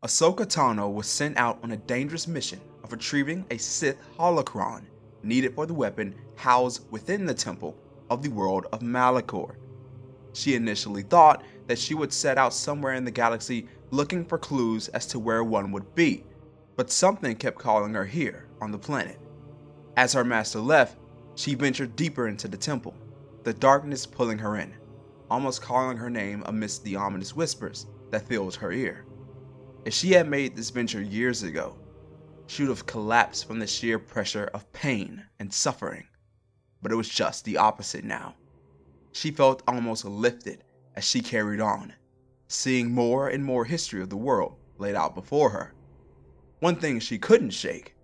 Ahsoka Tano was sent out on a dangerous mission of retrieving a Sith holocron needed for the weapon housed within the temple of the world of Malachor. She initially thought that she would set out somewhere in the galaxy looking for clues as to where one would be, but something kept calling her here on the planet. As her master left, she ventured deeper into the temple, the darkness pulling her in, almost calling her name amidst the ominous whispers that filled her ear. If she had made this venture years ago, she would have collapsed from the sheer pressure of pain and suffering. But it was just the opposite now. She felt almost lifted as she carried on, seeing more and more history of the world laid out before her. One thing she couldn't shake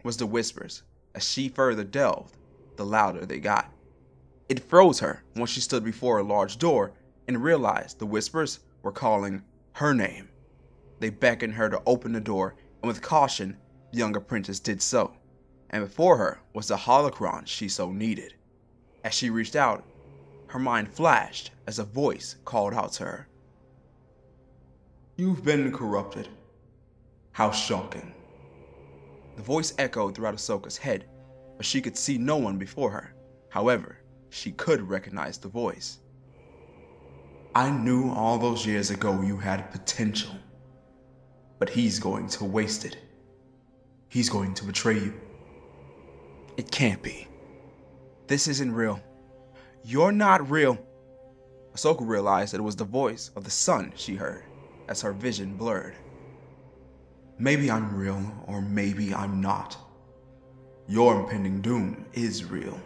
was the whispers. As she further delved, the louder they got. It froze her once she stood before a large door and realized the whispers were calling her name. They beckoned her to open the door, and with caution, the young apprentice did so. And before her was the holocron she so needed. As she reached out, her mind flashed as a voice called out to her. "You've been corrupted. How shocking." The voice echoed throughout Ahsoka's head, but she could see no one before her. However, she could recognize the voice. "I knew all those years ago you had potential. But he's going to waste it. He's going to betray you. It can't be. This isn't real. You're not real." Ahsoka realized that it was the voice of the son she heard as her vision blurred. "Maybe I'm real, or maybe I'm not. Your impending doom is real.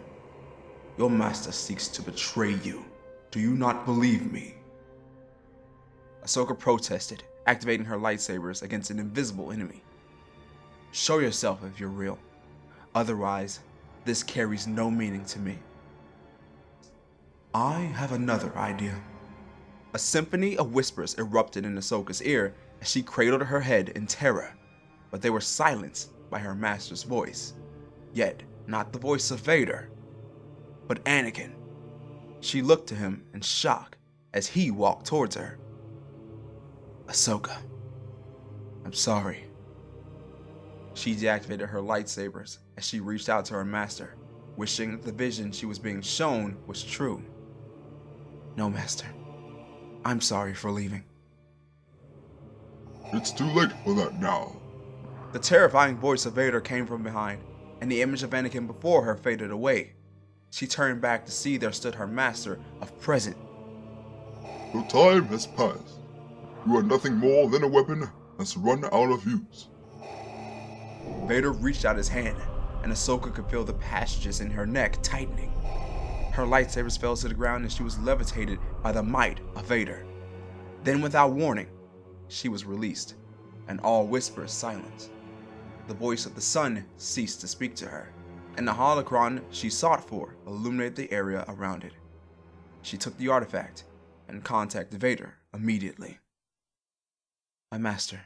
Your master seeks to betray you. Do you not believe me?" Ahsoka protested, activating her lightsabers against an invisible enemy. "Show yourself if you're real. Otherwise, this carries no meaning to me." "I have another idea." A symphony of whispers erupted in Ahsoka's ear as she cradled her head in terror, but they were silenced by her master's voice. Yet, not the voice of Vader, but Anakin. She looked to him in shock as he walked towards her. "Ahsoka, I'm sorry." She deactivated her lightsabers as she reached out to her master, wishing that the vision she was being shown was true. "No, master. I'm sorry for leaving." "It's too late for that now." The terrifying voice of Vader came from behind, and the image of Anakin before her faded away. She turned back to see there stood her master of present. "The time has passed. You are nothing more than a weapon that's run out of use." Vader reached out his hand, and Ahsoka could feel the passages in her neck tightening. Her lightsabers fell to the ground and she was levitated by the might of Vader. Then, without warning, she was released, and all whispers silenced. The voice of the sun ceased to speak to her, and the holocron she sought for illuminated the area around it. She took the artifact and contacted Vader immediately. My master,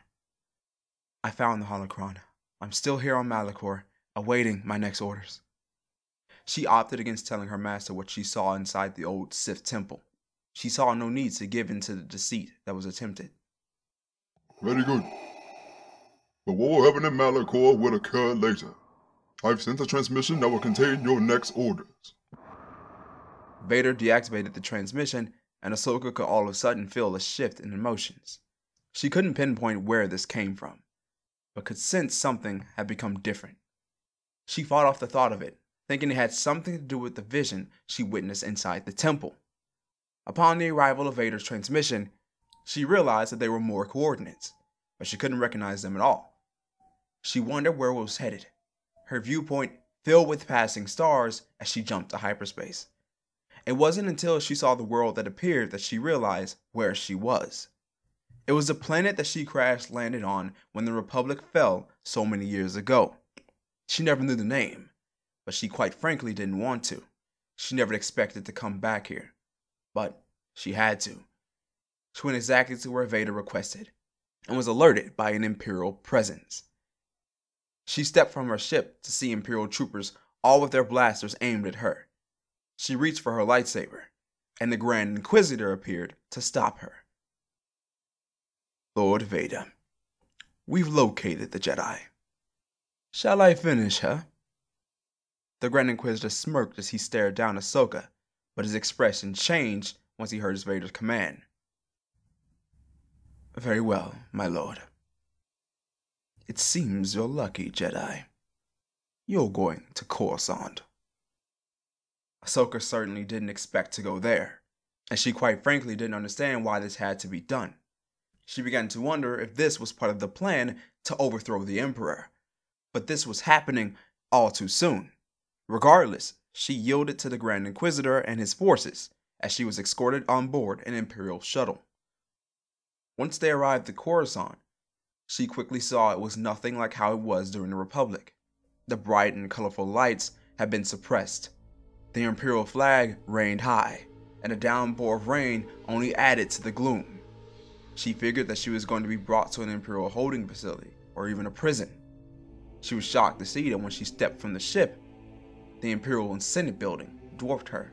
I found the holocron. I'm still here on Malachor, awaiting my next orders. She opted against telling her master what she saw inside the old Sith temple. She saw no need to give in to the deceit that was attempted. Very good. But what will happen in Malachor will occur later. I've sent a transmission that will contain your next orders. Vader deactivated the transmission, and Ahsoka could all of a sudden feel a shift in emotions. She couldn't pinpoint where this came from, but could sense something had become different. She fought off the thought of it, thinking it had something to do with the vision she witnessed inside the temple. Upon the arrival of Vader's transmission, she realized that there were more coordinates, but she couldn't recognize them at all. She wondered where it was headed, her viewpoint filled with passing stars as she jumped to hyperspace. It wasn't until she saw the world that appeared that she realized where she was. It was the planet that she crash-landed on when the Republic fell so many years ago. She never knew the name, but she quite frankly didn't want to. She never expected to come back here, but she had to. She went exactly to where Vader requested, and was alerted by an Imperial presence. She stepped from her ship to see Imperial troopers, all with their blasters aimed at her. She reached for her lightsaber, and the Grand Inquisitor appeared to stop her. Lord Vader, we've located the Jedi. Shall I finish her? The Grand Inquisitor smirked as he stared down Ahsoka, but his expression changed once he heard Vader's command. Very well, my lord. It seems you're lucky, Jedi. You're going to Coruscant. Ahsoka certainly didn't expect to go there, and she quite frankly didn't understand why this had to be done. She began to wonder if this was part of the plan to overthrow the Emperor, but this was happening all too soon. Regardless, she yielded to the Grand Inquisitor and his forces as she was escorted on board an Imperial shuttle. Once they arrived at Coruscant, she quickly saw it was nothing like how it was during the Republic. The bright and colorful lights had been suppressed. The Imperial flag reigned high, and a downpour of rain only added to the gloom. She figured that she was going to be brought to an Imperial holding facility, or even a prison. She was shocked to see that when she stepped from the ship, the Imperial and Senate building dwarfed her.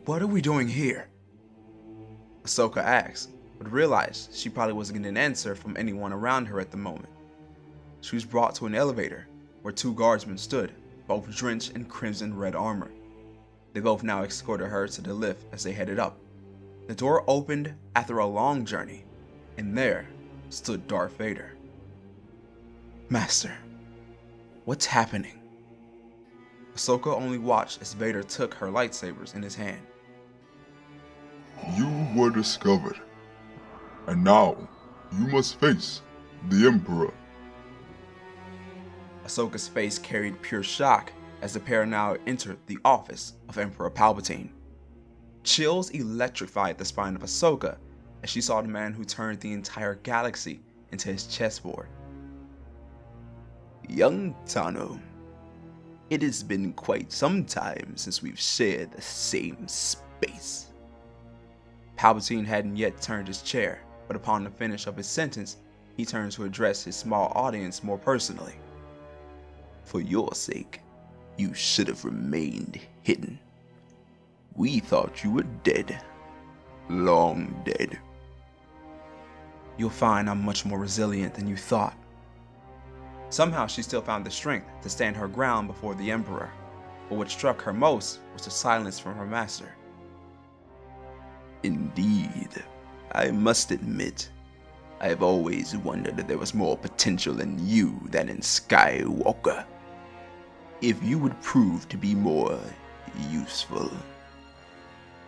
What are we doing here? Ahsoka asked, but realized she probably wasn't getting an answer from anyone around her at the moment. She was brought to an elevator where two guardsmen stood, both drenched in crimson red armor. They both now escorted her to the lift as they headed up. The door opened after a long journey, and there stood Darth Vader. Master, what's happening? Ahsoka only watched as Vader took her lightsabers in his hand. You were discovered, and now you must face the Emperor. Ahsoka's face carried pure shock as the pair now entered the office of Emperor Palpatine. Chills electrified the spine of Ahsoka as she saw the man who turned the entire galaxy into his chessboard. Young Tano, it has been quite some time since we've shared the same space. Palpatine hadn't yet turned his chair, but upon the finish of his sentence, he turned to address his small audience more personally. For your sake, you should have remained hidden. We thought you were dead. Long dead. You'll find I'm much more resilient than you thought. Somehow she still found the strength to stand her ground before the Emperor, but what struck her most was the silence from her master. Indeed, I must admit, I have always wondered if there was more potential in you than in Skywalker. If you would prove to be more useful.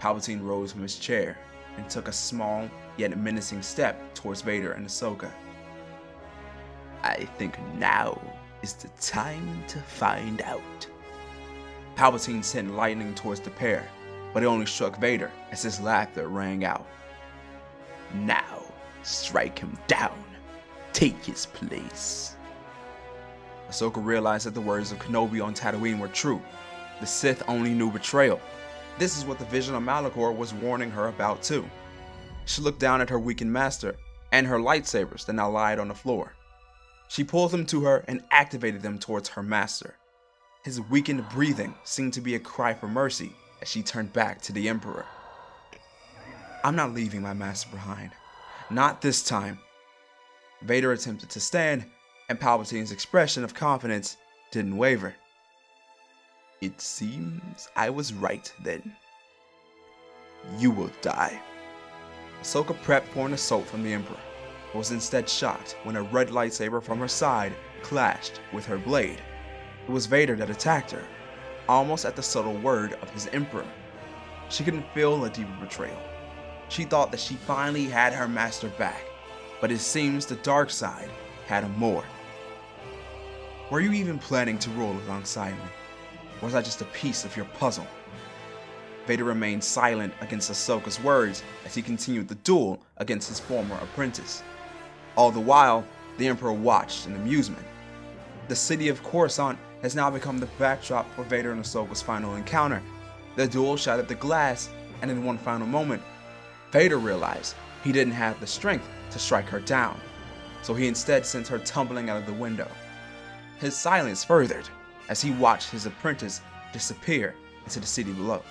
Palpatine rose from his chair and took a small yet menacing step towards Vader and Ahsoka. I think now is the time to find out. Palpatine sent lightning towards the pair, but it only struck Vader as his laughter rang out. Now, strike him down. Take his place. Ahsoka realized that the words of Kenobi on Tatooine were true. The Sith only knew betrayal. This is what the vision of Malachor was warning her about too. She looked down at her weakened master and her lightsabers that now lied on the floor. She pulled them to her and activated them towards her master. His weakened breathing seemed to be a cry for mercy as she turned back to the Emperor. "I'm not leaving my master behind. Not this time." Vader attempted to stand, and Palpatine's expression of confidence didn't waver. "It seems I was right then. You will die." Ahsoka prepped for an assault from the Emperor, but was instead shocked when a red lightsaber from her side clashed with her blade. It was Vader that attacked her, almost at the subtle word of his Emperor. She couldn't feel a deeper betrayal. She thought that she finally had her master back, but it seems the dark side had him more. "Were you even planning to rule alongside me? Or was I just a piece of your puzzle?" Vader remained silent against Ahsoka's words as he continued the duel against his former apprentice. All the while, the Emperor watched in amusement. The city of Coruscant has now become the backdrop for Vader and Ahsoka's final encounter. The duel shattered the glass, and in one final moment, Vader realized he didn't have the strength to strike her down, so he instead sent her tumbling out of the window. His silence furthered as he watched his apprentice disappear into the city below.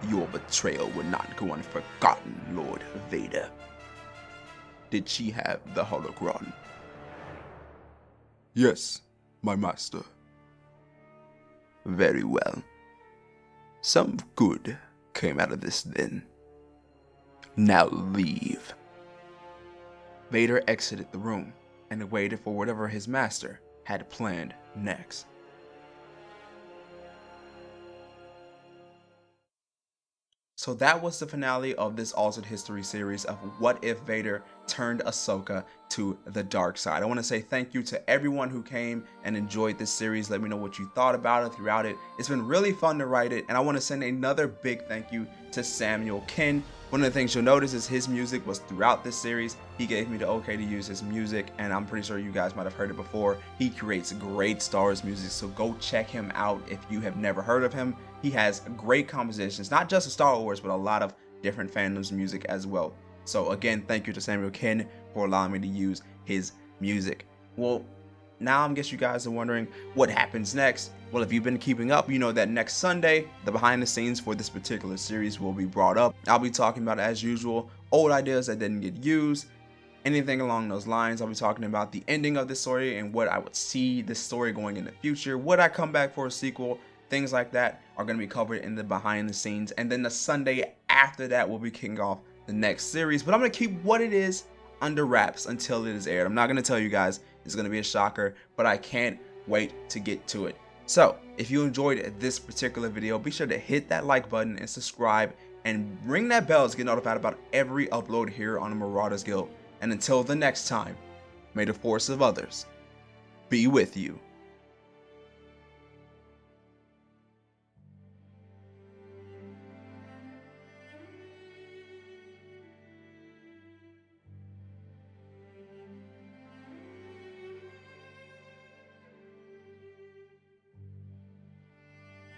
"Your betrayal will not go unforgotten, Lord Vader. Did she have the holocron?" "Yes, my master." "Very well. Some good came out of this then. Now leave." Vader exited the room and waited for whatever his master had planned next. So that was the finale of this Altered History series of What If Vader Turned Ahsoka to the Dark Side. I want to say thank you to everyone who came and enjoyed this series. Let me know what you thought about it throughout it. It's been really fun to write it, and I want to send another big thank you to Samuel Ken. One of the things you'll notice is his music was throughout this series. He gave me the okay to use his music, and I'm pretty sure you guys might have heard it before. He creates great Star Wars music, so go check him out if you have never heard of him. He has great compositions, not just of Star Wars, but a lot of different fandoms music as well. So again, thank you to Samuel Ken for allowing me to use his music. Well, now I guess you guys are wondering what happens next. Well, if you've been keeping up, you know that next Sunday, the behind the scenes for this particular series will be brought up. I'll be talking about, as usual, old ideas that didn't get used, anything along those lines. I'll be talking about the ending of this story and what I would see this story going in the future. Would I come back for a sequel? Things like that are going to be covered in the behind the scenes. And then the Sunday after that, we'll be kicking off the next series. But I'm going to keep what it is under wraps until it is aired. I'm not going to tell you guys. It's going to be a shocker, but I can't wait to get to it. So if you enjoyed this particular video, be sure to hit that like button and subscribe and ring that bell to get notified about every upload here on the Marauders Guild. And until the next time, may the force of others be with you.